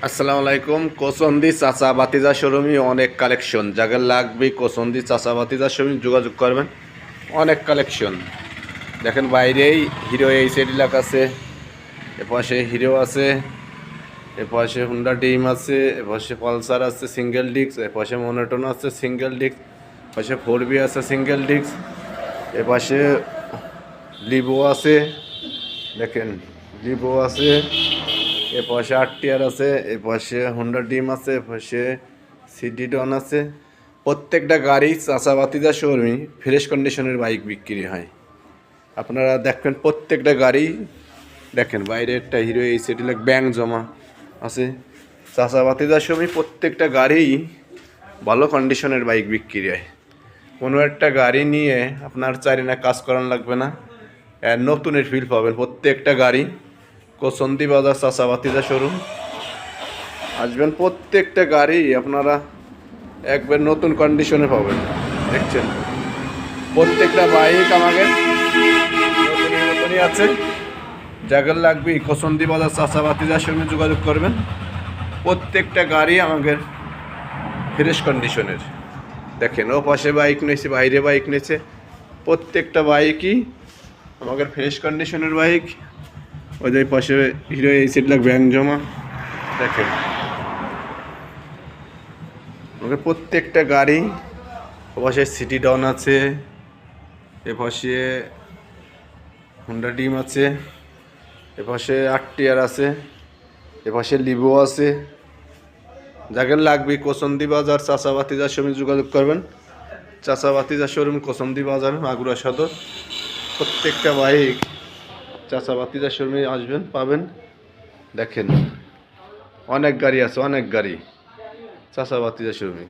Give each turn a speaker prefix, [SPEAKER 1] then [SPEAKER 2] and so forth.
[SPEAKER 1] আসসালামু আলাইকুম। কোসন্দি চাচা বাতিজা শোরুমে অনেক কালেকশন, যাদের লাগবে কোসন্দি চাচা বাতিজা শোরুমে যোগাযোগ করবেন। অনেক কালেকশন দেখেন, বাইরেই হিরো এই সাইড লেখা আছে, এপাশে হিরো আছে, এপাশে হুন্ডা ডিম আছে, এপাশে পালসার আছে সিঙ্গেল ডিস্ক, এপাশে মনোটন আছে সিঙ্গেল ডিস্ক, এপাশে 4B আছে সিঙ্গেল ডিস্ক, এপাশে লিভো আছে, দেখেন লিভো আছে, এপাশে আরটিআর আছে, এপাশে হুন্ডা ডিম আছে, এপাশে সিডি ডন আছে। প্রত্যেকটা গাড়ি চাচা বাতিজা শোরুমে ফ্রেশ কন্ডিশনের বাইক বিক্রি হয়। আপনারা দেখবেন প্রত্যেকটা গাড়ি, দেখেন বাইরে একটা হিরো এই সেটি ব্যাংক জমা আছে। চাচা বাতিজা শোরুমে প্রত্যেকটা গাড়ি ভালো কন্ডিশনের বাইক বিক্রি হয়। কোনো একটা গাড়ি নিয়ে আপনার চারিনা কাজ করানো লাগবে না, নতুনের ফিল পাবেন। প্রত্যেকটা গাড়ি কোসন্দি বাজার চাচা বাতিজা শোরুম আসবেন, প্রত্যেকটা গাড়ি আপনারা একবার নতুন কন্ডিশনে পাবেন। দেখছেন প্রত্যেকটা বাইক আমাদের নতুনই আছে। যাদের লাগবে কোসন্দি বাজার চাচা বাতিজার সঙ্গে যোগাযোগ করবেন। প্রত্যেকটা গাড়ি আমাদের ফ্রেশ কন্ডিশনের। দেখেন ও পাশে বাইক নিয়েছে, বাইরে বাইক নিয়েছে, প্রত্যেকটা বাইকই আমাদের ফ্রেশ কন্ডিশনের বাইক। ওই যে পাশে হিরো এই সেট ব্যাংক জমা, দেখেন আমাদের প্রত্যেকটা গাড়ি। ওপাশে সিটি ডন আছে, এপাশে হুন্ডা ডিম আছে, এপাশে আরটিআর আছে, এপাশে লিভো আছে। যাদের লাগবে কোসন্দি বাজার চাচা বাতিজার শোরুমে যোগাযোগ করবেন। চাচা বাতিজার শোরুম কোসন্দি বাজার, মাগুরা সদর। প্রত্যেকটা বাইক চাচা বাতিজার শোরুমে আসবেন, পাবেন। দেখেন অনেক গাড়ি আছে, অনেক গাড়ি চাচা বাতিজার শোরুমে।